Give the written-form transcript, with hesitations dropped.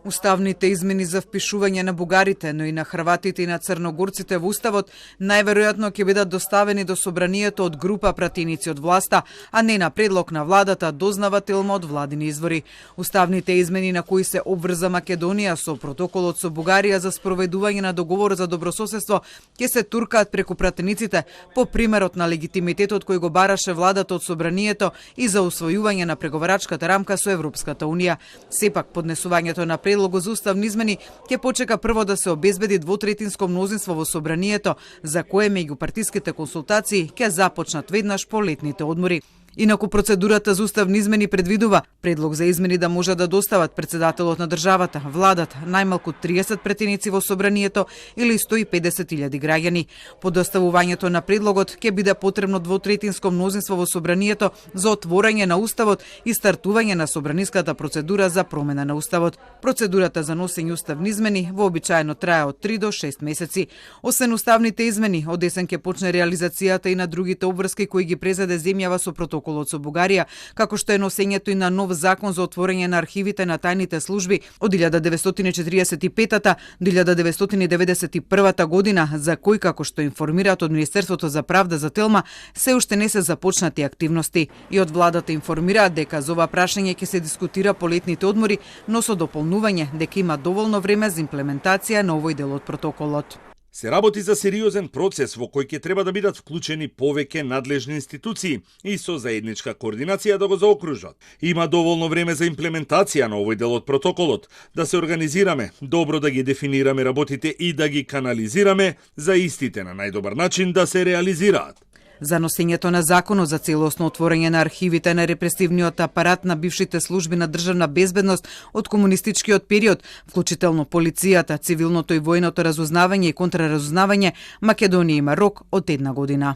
Уставните измени за впишување на бугарите, но и на хрватите и на црногорците во Уставот најверојатно ќе бидат доставени до собранието од група пратеници од власта, а не на предлог на владата, дознавателно од владини извори. Уставните измени на кои се обврза Македонија со протоколот со Бугарија за спроведување на договор за добрососедство ќе се туркаат преку пратениците по примерот на легитимитетот кој го бараше владата од собранието и за усвојување на преговарачката рамка со Европската унија. Сепак поднесувањето на предлогот за уставни измени ќе почека прво да се обезбеди двотретинско мнозинство во собранието, за кое меѓупартиските консултации ќе започнат веднаш по летните одмори. Инаку процедурата за уставни измени предвидува предлог за измени да може да достават председателот на државата, владата, најмалку 30 претеници во собранието или 150.000 граѓани. По доставувањето на предлогот ќе биде потребно двотретинско мнозинство во собранието за отворање на уставот и стартување на собраниската процедура за промена на уставот. Процедурата за носење уставни измени вообичаено трае од 3 до 6 месеци. Освен уставните измени, од есен ќе почне реализацијата и на другите обврски кои ги презаде земјава со протоколот со Бугарија, како што е носењето и на нов закон за отворање на архивите на тајните служби од 1945 до 1991 година, за кој, како што информираат од Министерството за правда за Телма, се уште не се започнати активности. И од владата информираат дека за ова прашање ќе се дискутира по летните одмори, но со дополнување дека има доволно време за имплементација на овој дел од протоколот. Се работи за сериозен процес во кој ќе треба да бидат вклучени повеќе надлежни институции и со заедничка координација да го заокружат. Има доволно време за имплементација на овој дел од протоколот, да се организираме, добро да ги дефинираме работите и да ги канализираме за истите на најдобар начин да се реализираат. За носењето на законот за целосно отворање на архивите на репресивниот апарат на бившите служби на државна безбедност од комунистичкиот период, вклучително полицијата, цивилното и војното разузнавање и контраразузнавање, Македонија има рок од 1 година.